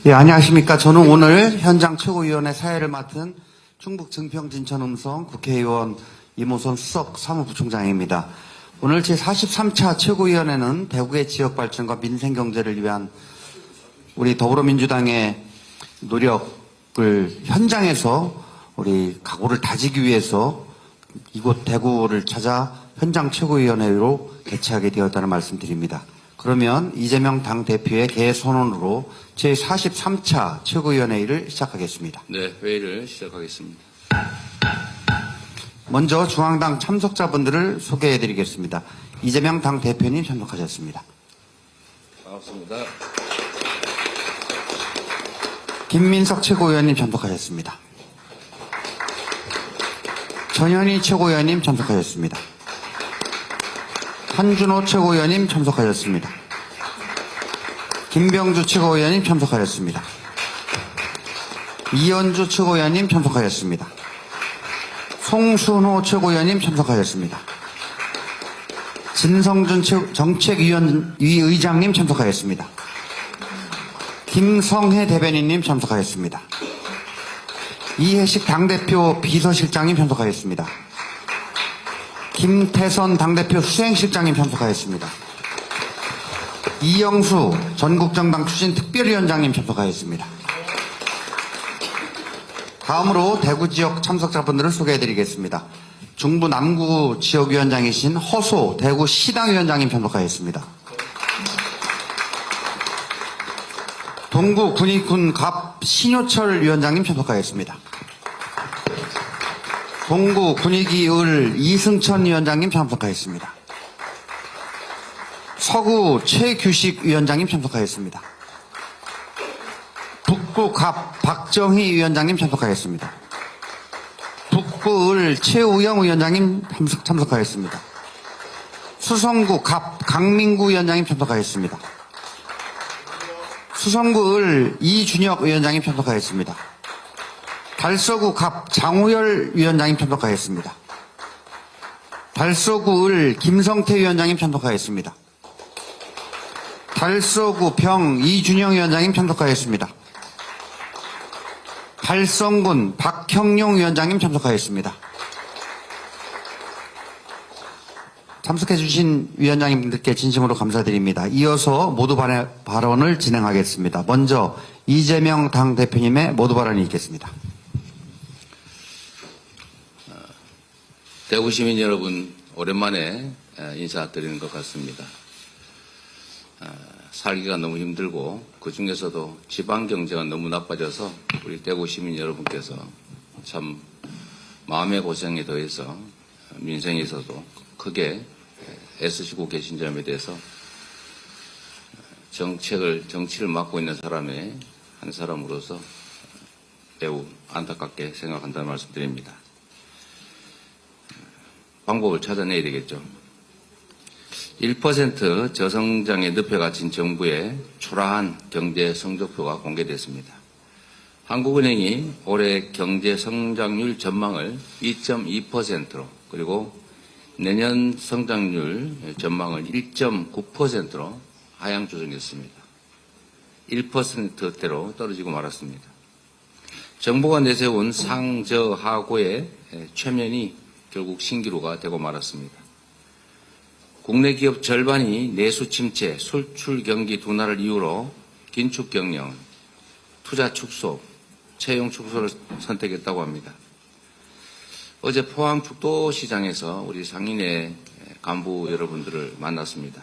예, 안녕하십니까. 저는 오늘 현장 최고위원회 사회를 맡은 충북 증평진천음성 국회의원 이모선 수석 사무부총장입니다. 오늘 제43차 최고위원회는 대구의 지역발전과 민생경제를 위한 우리 더불어민주당의 노력을 현장에서 우리 각오를 다지기 위해서 이곳 대구를 찾아 현장 최고위원회로 개최하게 되었다는 말씀드립니다. 그러면 이재명 당대표의 개선언으로 제43차 최고위원회를 시작하겠습니다. 네, 회의를 시작하겠습니다. 먼저 중앙당 참석자분들을 소개해드리겠습니다. 이재명 당대표님 참석하셨습니다. 반갑습니다. 김민석 최고위원님 참석하셨습니다. 전현희 최고위원님 참석하셨습니다. 한준호 최고위원님 참석하셨습니다. 김병주 최고위원님 참석하셨습니다. 이현주 최고위원님 참석하셨습니다. 송순호 최고위원님 참석하셨습니다. 진성준 정책위의장님 참석하셨습니다. 김성혜 대변인님 참석하셨습니다. 이해식 당대표 비서실장님 참석하셨습니다. 김태선 당대표 수행실장님 참석하였습니다. 이영수 전국정당 추진특별위원장님 참석하였습니다. 다음으로 대구지역 참석자분들을 소개해드리겠습니다. 중부 남구 지역위원장이신 허소 대구시당위원장님 참석하였습니다. 동구 군의군 갑 신효철 위원장님 참석하였습니다. 동구 군의기을 이승천 위원장님 참석하였습니다. 서구 최규식 위원장님 참석하였습니다. 북구 갑 박정희 위원장님 참석하였습니다. 북구을 최우영 위원장님 참석하였습니다. 수성구 갑 강민구 위원장님 참석하였습니다. 수성구을 이준혁 위원장님 참석하였습니다. 달서구 갑 장우열 위원장님 참석하였습니다. 달서구을 김성태 위원장님 참석하였습니다. 달서구 병 이준영 위원장님 참석하였습니다. 달성군 박형용 위원장님 참석하였습니다. 참석해주신 위원장님들께 진심으로 감사드립니다. 이어서 모두 발언을 진행하겠습니다. 먼저 이재명 당대표님의 모두 발언이 있겠습니다. 대구 시민 여러분, 오랜만에 인사드리는 것 같습니다. 살기가 너무 힘들고 그 중에서도 지방 경제가 너무 나빠져서 우리 대구 시민 여러분께서 참 마음의 고생에 더해서 민생에서도 크게 애쓰시고 계신 점에 대해서 정치를 맡고 있는 사람의 한 사람으로서 매우 안타깝게 생각한다는 말씀드립니다. 방법을 찾아내야 되겠죠. 1% 저성장에 늪에 갇힌 정부의 초라한 경제 성적표가 공개됐습니다. 한국은행이 올해 경제 성장률 전망을 2.2%로 그리고 내년 성장률 전망을 1.9%로 하향 조정했습니다. 1%대로 떨어지고 말았습니다. 정부가 내세운 상저하고의 최면이 결국 신기루가 되고 말았습니다. 국내 기업 절반이 내수 침체, 수출 경기 둔화를 이유로 긴축 경영, 투자 축소, 채용 축소를 선택했다고 합니다. 어제 포항 죽도시장에서 우리 상인회 간부 여러분들을 만났습니다.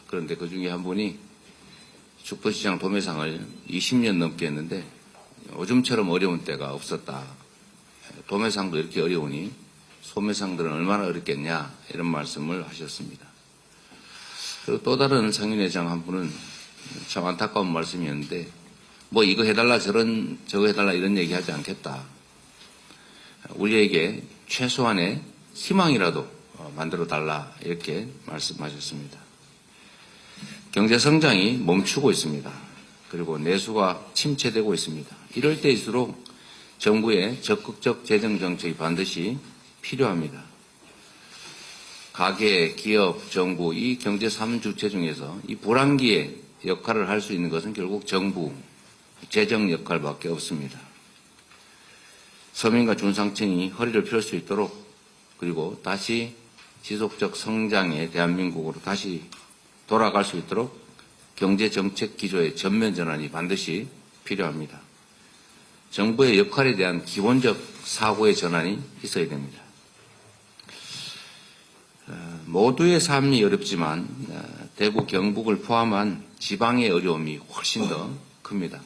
그런데 그 중에 한 분이 죽도시장 도매상을 20년 넘게 했는데 요즘처럼 어려운 때가 없었다. 도매상도 이렇게 어려우니 소매상들은 얼마나 어렵겠냐 이런 말씀을 하셨습니다. 그리고 또 다른 상인회장 한 분은 참 안타까운 말씀이었는데 뭐 이거 해달라 저거 해달라 이런 얘기하지 않겠다. 우리에게 최소한의 희망이라도 만들어달라 이렇게 말씀하셨습니다. 경제성장이 멈추고 있습니다. 그리고 내수가 침체되고 있습니다. 이럴 때일수록 정부의 적극적 재정정책이 반드시 필요합니다. 가계, 기업, 정부 이 경제 3주체 중에서 이 불황기에 역할을 할 수 있는 것은 결국 정부 재정 역할밖에 없습니다. 서민과 중상층이 허리를 펼 수 있도록 그리고 다시 지속적 성장의 대한민국으로 다시 돌아갈 수 있도록 경제정책 기조의 전면 전환이 반드시 필요합니다. 정부의 역할에 대한 기본적 사고의 전환이 있어야 됩니다. 모두의 삶이 어렵지만 대구 경북을 포함한 지방의 어려움이 훨씬 더 큽니다.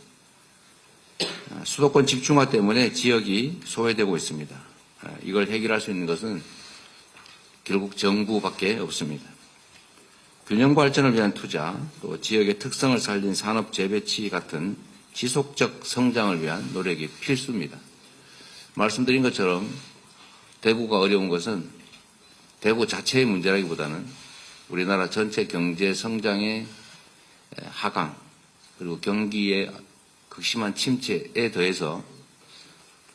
수도권 집중화 때문에 지역이 소외되고 있습니다. 이걸 해결할 수 있는 것은 결국 정부밖에 없습니다. 균형 발전을 위한 투자, 또 지역의 특성을 살린 산업 재배치 같은 지속적 성장을 위한 노력이 필수입니다. 말씀드린 것처럼 대구가 어려운 것은 대구 자체의 문제라기보다는 우리나라 전체 경제 성장의 하강, 그리고 경기의 극심한 침체에 더해서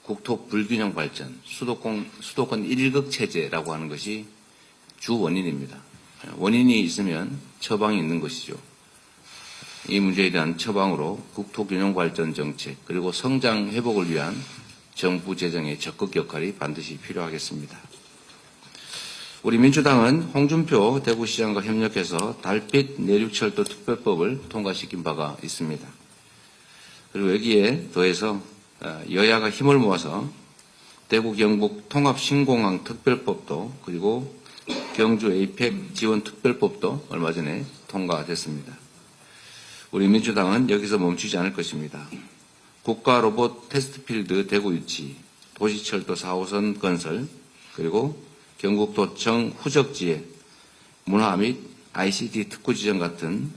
국토 불균형 발전, 수도권 1극 체제라고 하는 것이 주 원인입니다. 원인이 있으면 처방이 있는 것이죠. 이 문제에 대한 처방으로 국토 균형 발전 정책 그리고 성장 회복을 위한 정부 재정의 적극 역할이 반드시 필요하겠습니다. 우리 민주당은 홍준표 대구시장과 협력해서 달빛 내륙철도 특별법을 통과시킨 바가 있습니다. 그리고 여기에 더해서 여야가 힘을 모아서 대구 경북 통합신공항 특별법도 그리고 경주 에이펙 지원 특별법도 얼마 전에 통과됐습니다. 우리 민주당은 여기서 멈추지 않을 것입니다. 국가 로봇 테스트필드 대구 유치, 도시철도 4호선 건설, 그리고 경북도청 후적지에 문화 및 ICT 특구 지정 같은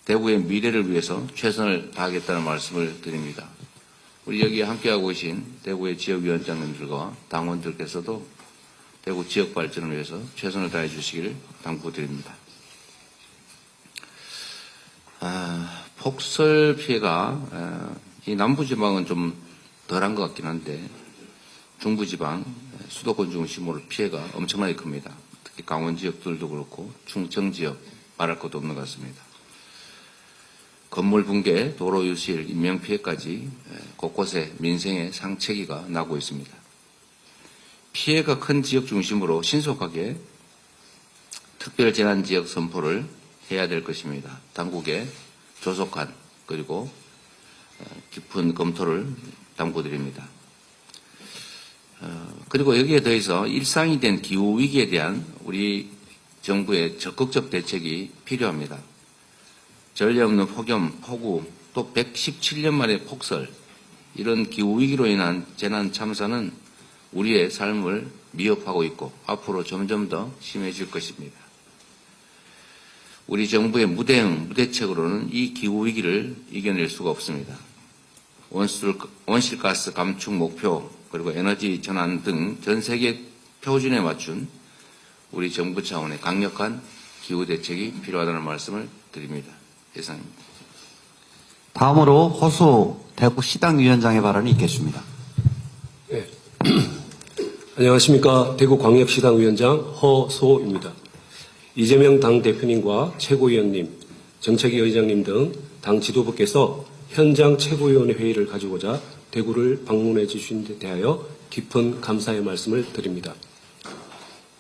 대구의 미래를 위해서 최선을 다하겠다는 말씀을 드립니다. 우리 여기에 함께하고 계신 대구의 지역위원장님들과 당원들께서도 대구 지역 발전을 위해서 최선을 다해 주시기를 당부드립니다. 폭설 피해가 이 남부지방은 좀 덜한 것 같긴 한데 중부지방, 수도권 중심으로 피해가 엄청나게 큽니다. 특히 강원 지역들도 그렇고 충청 지역 말할 것도 없는 것 같습니다. 건물 붕괴, 도로 유실, 인명피해까지 곳곳에 민생의 상체기가 나고 있습니다. 피해가 큰 지역 중심으로 신속하게 특별재난지역 선포를 해야 될 것입니다. 당국의 조속한 그리고 깊은 검토를 당부드립니다. 그리고 여기에 더해서 일상이 된 기후위기에 대한 우리 정부의 적극적 대책이 필요합니다. 전례 없는 폭염, 폭우, 또 117년 만에 폭설, 이런 기후위기로 인한 재난 참사는 우리의 삶을 미흡하고 있고 앞으로 점점 더 심해질 것입니다. 우리 정부의 무대응, 무대책으로는 이 기후위기를 이겨낼 수가 없습니다. 온실가스 감축 목표, 그리고 에너지 전환 등 전 세계 표준에 맞춘 우리 정부 차원의 강력한 기후대책이 필요하다는 말씀을 드립니다. 이상입니다. 다음으로 허수 대구시당위원장의 발언이 있겠습니다. 네. 안녕하십니까. 대구광역시당위원장 허소입니다. 이재명 당대표님과 최고위원님, 정책위 의장님 등 당 지도부께서 현장 최고위원회 회의를 가지고자 대구를 방문해 주신 데 대하여 깊은 감사의 말씀을 드립니다.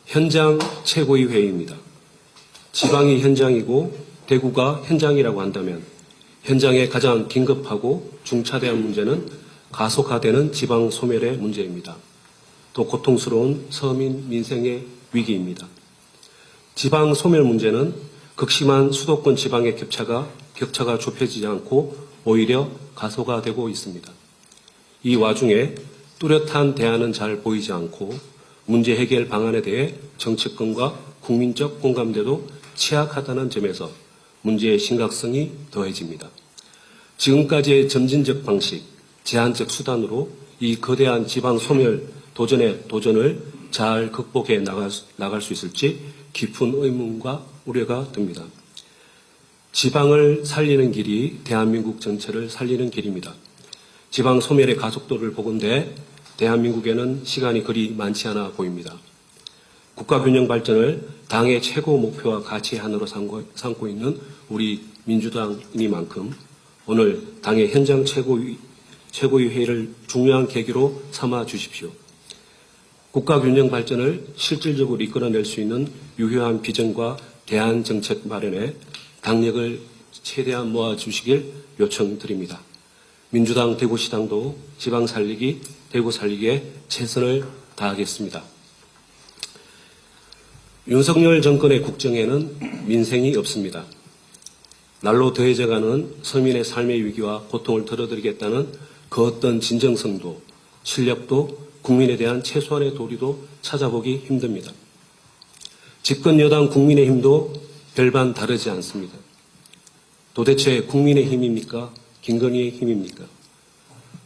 현장 최고위 회의입니다. 지방이 현장이고 대구가 현장이라고 한다면 현장에 가장 긴급하고 중차대한 문제는 가속화되는 지방 소멸의 문제입니다. 또 고통스러운 서민 민생의 위기입니다. 지방 소멸 문제는 극심한 수도권 지방의 격차가 좁혀지지 않고 오히려 가속화되고 있습니다. 이 와중에 뚜렷한 대안은 잘 보이지 않고 문제 해결 방안에 대해 정치권과 국민적 공감대도 취약하다는 점에서 문제의 심각성이 더해집니다. 지금까지의 점진적 방식, 제한적 수단으로 이 거대한 지방 소멸 도전을 잘 극복해 나갈 수 있을지 깊은 의문과 우려가 듭니다. 지방을 살리는 길이 대한민국 전체를 살리는 길입니다. 지방 소멸의 가속도를 보건대 대한민국에는 시간이 그리 많지 않아 보입니다. 국가균형 발전을 당의 최고 목표와 가치 하나로 삼고 있는 우리 민주당이니만큼 오늘 당의 현장 최고위 회의를 중요한 계기로 삼아 주십시오. 국가 균형 발전을 실질적으로 이끌어낼 수 있는 유효한 비전과 대안 정책 마련에 당력을 최대한 모아주시길 요청드립니다. 민주당 대구시당도 지방 살리기, 대구 살리기에 최선을 다하겠습니다. 윤석열 정권의 국정에는 민생이 없습니다. 날로 더해져가는 서민의 삶의 위기와 고통을 덜어드리겠다는 그 어떤 진정성도 실력도 국민에 대한 최소한의 도리도 찾아보기 힘듭니다. 집권 여당 국민의힘도 별반 다르지 않습니다. 도대체 국민의힘입니까? 김건희의 힘입니까?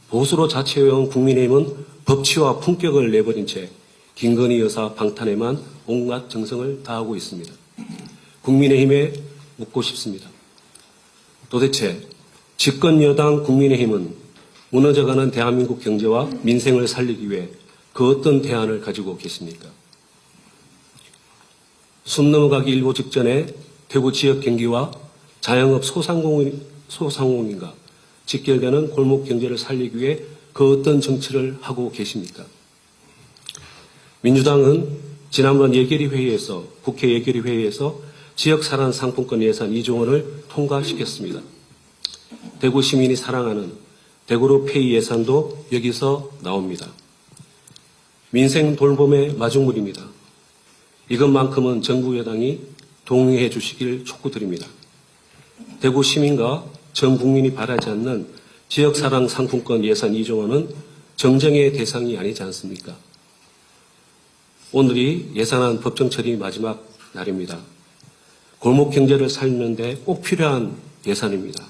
보수로 자처해온 국민의힘은 법치와 품격을 내버린 채 김건희 여사 방탄에만 온갖 정성을 다하고 있습니다. 국민의힘에 묻고 싶습니다. 도대체 집권 여당 국민의힘은 무너져가는 대한민국 경제와 민생을 살리기 위해 그 어떤 대안을 가지고 계십니까? 숨 넘어가기 일보 직전에 대구 지역 경기와 자영업 소상공인과 직결되는 골목 경제를 살리기 위해 그 어떤 정치를 하고 계십니까? 민주당은 지난번 예결위 회의에서 국회 예결위 회의에서 지역 살안 상품권 예산 2조 원을 통과시켰습니다. 대구 시민이 사랑하는 대구로 페이 예산도 여기서 나옵니다. 민생 돌봄의 마중물입니다. 이것만큼은 정부 여당이 동의해 주시길 촉구드립니다. 대구 시민과 전 국민이 바라지 않는 지역사랑 상품권 예산 2조 원은 정쟁의 대상이 아니지 않습니까? 오늘이 예산안 법정 처리 마지막 날입니다. 골목 경제를 살리는 데 꼭 필요한 예산입니다.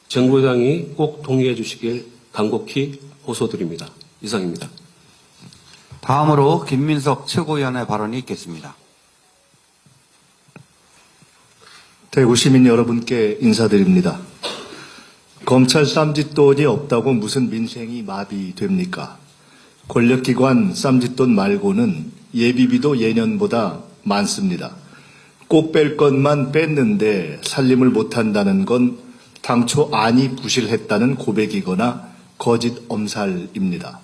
정부 여당이 꼭 동의해 주시길 간곡히 호소드립니다. 이상입니다. 다음으로 김민석 최고위원의 발언이 있겠습니다. 대구 시민 여러분께 인사드립니다. 검찰 쌈짓돈이 없다고 무슨 민생이 마비됩니까? 권력기관 쌈짓돈 말고는 예비비도 예년보다 많습니다. 꼭 뺄 것만 뺐는데 살림을 못한다는 건 당초 안이 부실했다는 고백이거나 거짓 엄살입니다.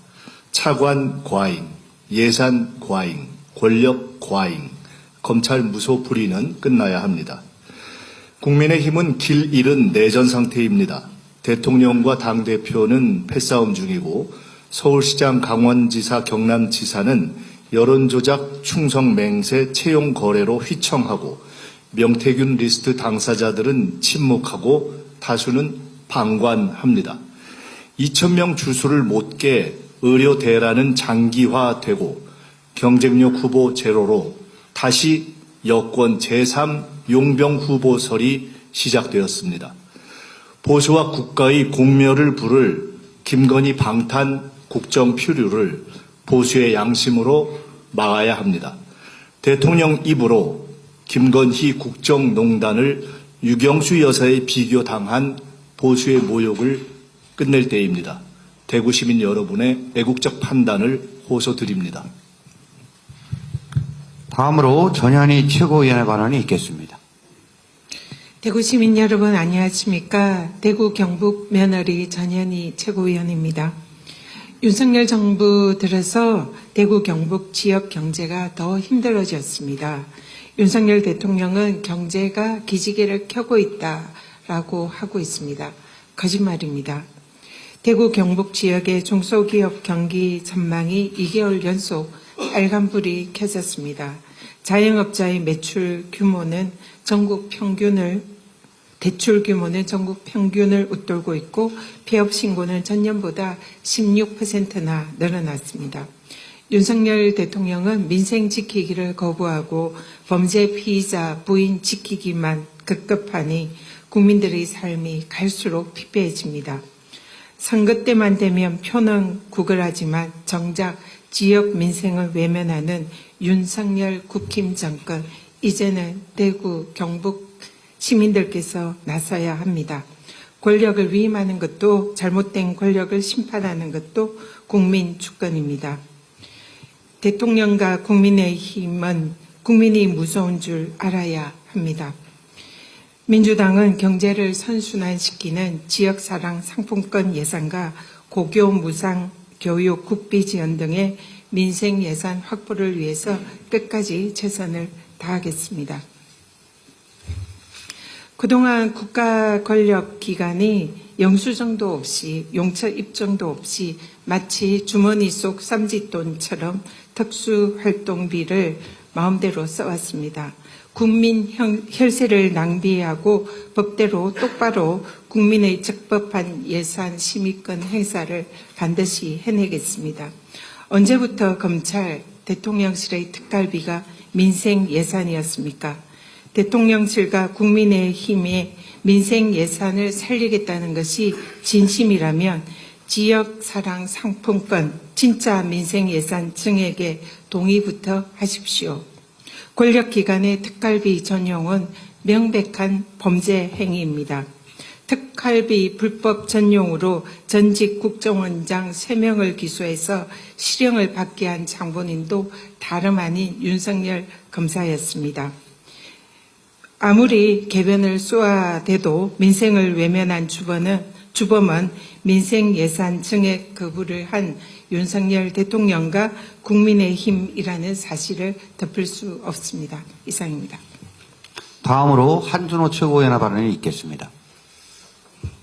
차관 과잉, 예산 과잉, 권력 과잉, 검찰 무소 불의는 끝나야 합니다. 국민의힘은 길 잃은 내전 상태입니다. 대통령과 당대표는 패싸움 중이고 서울시장, 강원지사, 경남지사는 여론조작, 충성 맹세, 채용 거래로 휘청하고 명태균 리스트 당사자들은 침묵하고 다수는 방관합니다. 2,000명 주수를 못 깨 의료 대란은 장기화되고 경쟁력 후보 제로로 다시 여권 제3 용병 후보설이 시작되었습니다. 보수와 국가의 공멸을 부를 김건희 방탄 국정 표류를 보수의 양심으로 막아야 합니다. 대통령 입으로 김건희 국정농단을 유경수 여사에 비교당한 보수의 모욕을 끝낼 때입니다. 대구 시민 여러분의 애국적 판단을 호소드립니다. 다음으로 전현희 최고위원의 발언이 있겠습니다. 대구 시민 여러분 안녕하십니까? 대구 경북 며느리 전현희 최고위원입니다. 윤석열 정부 들어서 대구 경북 지역 경제가 더 힘들어졌습니다. 윤석열 대통령은 경제가 기지개를 켜고 있다라고 하고 있습니다. 거짓말입니다. 대구 경북 지역의 중소기업 경기 전망이 2개월 연속 빨간불이 켜졌습니다. 자영업자의 매출 규모는 대출 규모는 전국 평균을 웃돌고 있고 폐업 신고는 전년보다 16%나 늘어났습니다. 윤석열 대통령은 민생 지키기를 거부하고 범죄 피의자 부인 지키기만 급급하니 국민들의 삶이 갈수록 피폐해집니다. 선거 때만 되면 표는 구걸하지만 정작 지역 민생을 외면하는 윤석열 국힘 정권, 이제는 대구, 경북 시민들께서 나서야 합니다. 권력을 위임하는 것도 잘못된 권력을 심판하는 것도 국민 주권입니다. 대통령과 국민의힘은 국민이 무서운 줄 알아야 합니다. 민주당은 경제를 선순환시키는 지역사랑 상품권 예산과 고교 무상 교육 국비 지원 등의 민생 예산 확보를 위해서 끝까지 최선을 다하겠습니다. 그동안 국가 권력 기관이 영수증도 없이 용처 입증도 없이 마치 주머니 속 쌈짓돈처럼 특수활동비를 마음대로 써왔습니다. 국민 혈세를 낭비하고 법대로 똑바로 국민의 적법한 예산 심의권 행사를 반드시 해내겠습니다. 언제부터 검찰, 대통령실의 특갈비가 민생 예산이었습니까? 대통령실과 국민의힘의 민생 예산을 살리겠다는 것이 진심이라면 지역사랑 상품권, 진짜 민생 예산 증액에 동의부터 하십시오. 권력기관의 특갈비 전용은 명백한 범죄 행위입니다. 특갈비 불법 전용으로 전직 국정원장 3명을 기소해서 실형을 받게 한 장본인도 다름 아닌 윤석열 검사였습니다. 아무리 개변을 쏘아대도 민생을 외면한 주범은 민생 예산 증액 거부를 한 윤석열 대통령과 국민의힘이라는 사실을 덮을 수 없습니다. 이상입니다. 다음으로 한준호 최고위원 발언이 있겠습니다.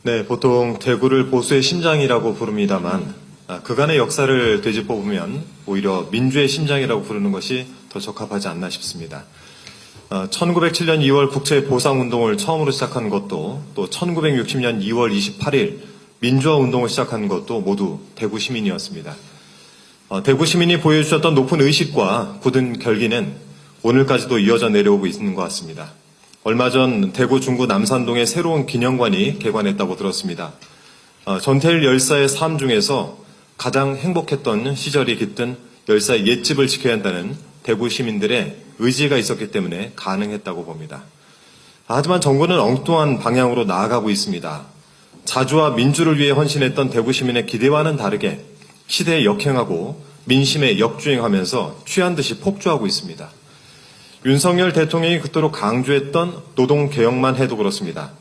네, 보통 대구를 보수의 심장이라고 부릅니다만 그간의 역사를 되짚어보면 오히려 민주의 심장이라고 부르는 것이 더 적합하지 않나 싶습니다. 1907년 2월 국채보상운동을 처음으로 시작한 것도 또 1960년 2월 28일 민주화 운동을 시작한 것도 모두 대구 시민이었습니다. 대구 시민이 보여주셨던 높은 의식과 굳은 결기는 오늘까지도 이어져 내려오고 있는 것 같습니다. 얼마 전 대구 중구 남산동에 새로운 기념관이 개관했다고 들었습니다. 전태일 열사의 삶 중에서 가장 행복했던 시절이 깃든 열사의 옛집을 지켜야 한다는 대구 시민들의 의지가 있었기 때문에 가능했다고 봅니다. 하지만 정부는 엉뚱한 방향으로 나아가고 있습니다. 자주와 민주를 위해 헌신했던 대구 시민의 기대와는 다르게 시대에 역행하고 민심에 역주행하면서 취한 듯이 폭주하고 있습니다. 윤석열 대통령이 그토록 강조했던 노동개혁만 해도 그렇습니다.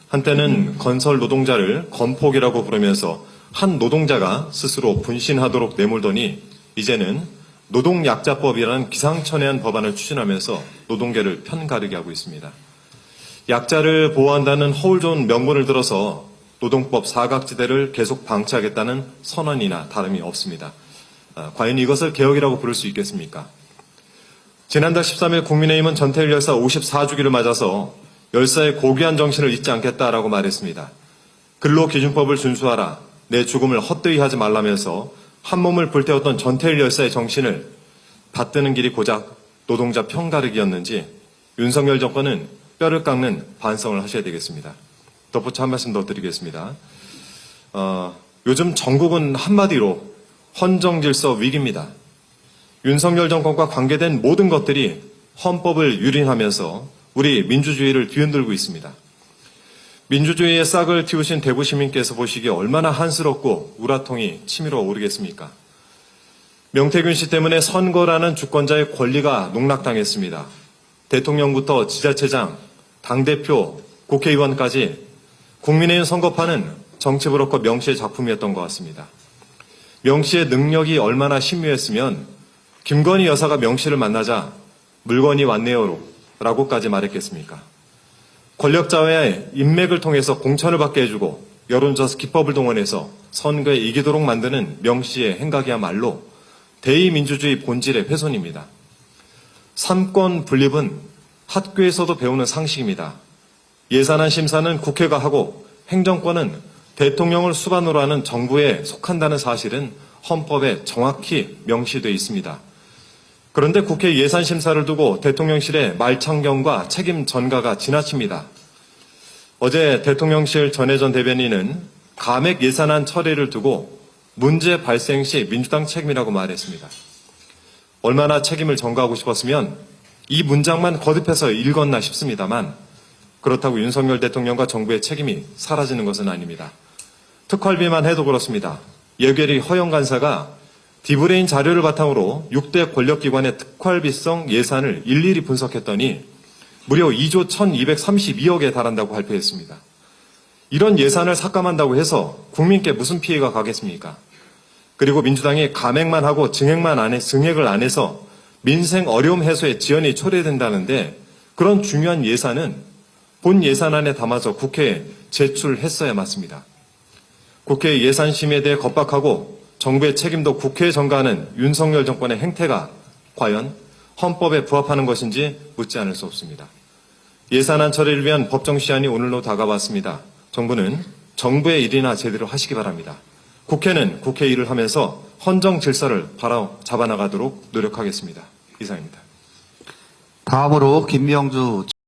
한때는 건설 노동자를 건폭이라고 부르면서 한 노동자가 스스로 분신하도록 내몰더니 이제는 노동약자법이라는 기상천외한 법안을 추진하면서 노동계를 편가르게 하고 있습니다. 약자를 보호한다는 허울 좋은 명분을 들어서 노동법 사각지대를 계속 방치하겠다는 선언이나 다름이 없습니다. 과연 이것을 개혁이라고 부를 수 있겠습니까? 지난달 13일 국민의힘은 전태일 열사 54주기를 맞아서 열사의 고귀한 정신을 잊지 않겠다라고 말했습니다. 근로기준법을 준수하라, 내 죽음을 헛되이 하지 말라면서 한 몸을 불태웠던 전태일 열사의 정신을 받드는 길이 고작 노동자 편가르기였는지 윤석열 정권은 뼈를 깎는 반성을 하셔야 되겠습니다. 덧붙여 한 말씀 더 드리겠습니다. 요즘 전국은 한마디로 헌정질서 위기입니다. 윤석열 정권과 관계된 모든 것들이 헌법을 유린하면서 우리 민주주의를 뒤흔들고 있습니다. 민주주의의 싹을 틔우신 대구 시민께서 보시기에 얼마나 한스럽고 우라통이 치밀어 오르겠습니까? 명태균 씨 때문에 선거라는 주권자의 권리가 농락당했습니다. 대통령부터 지자체장, 당대표, 국회의원까지 국민의힘 선거판은 정치 브로커 명 씨의 작품이었던 것 같습니다. 명 씨의 능력이 얼마나 신묘했으면 김건희 여사가 명 씨를 만나자 물건이 왔네요 라고까지 말했겠습니까? 권력자와의 인맥을 통해서 공천을 받게 해주고 여론조사 기법을 동원해서 선거에 이기도록 만드는 명 씨의 행각이야말로 대의민주주의 본질의 훼손입니다. 삼권 분립은 학교에서도 배우는 상식입니다. 예산안 심사는 국회가 하고 행정권은 대통령을 수반으로 하는 정부에 속한다는 사실은 헌법에 정확히 명시되어 있습니다. 그런데 국회 예산 심사를 두고 대통령실의 말창경과 책임 전가가 지나칩니다. 어제 대통령실 전해전 대변인은 감액 예산안 처리를 두고 문제 발생 시 민주당 책임이라고 말했습니다. 얼마나 책임을 전가하고 싶었으면 이 문장만 거듭해서 읽었나 싶습니다만 그렇다고 윤석열 대통령과 정부의 책임이 사라지는 것은 아닙니다. 특활비만 해도 그렇습니다. 예결위 허영 간사가 디브레인 자료를 바탕으로 6대 권력기관의 특활비성 예산을 일일이 분석했더니 무려 2조 1232억에 달한다고 발표했습니다. 이런 예산을 삭감한다고 해서 국민께 무슨 피해가 가겠습니까? 그리고 민주당이 감액만 하고 증액을 안 해서 민생 어려움 해소에 지연이 초래된다는데 그런 중요한 예산은 본 예산안에 담아서 국회에 제출했어야 맞습니다. 국회 예산심의에 대해 겁박하고 정부의 책임도 국회에 전가하는 윤석열 정권의 행태가 과연 헌법에 부합하는 것인지 묻지 않을 수 없습니다. 예산안 처리를 위한 법정 시한이 오늘로 다가왔습니다. 정부는 정부의 일이나 제대로 하시기 바랍니다. 국회는 국회 일을 하면서 헌정 질서를 잡아나가도록 노력하겠습니다. 이상입니다. 다음으로 김명주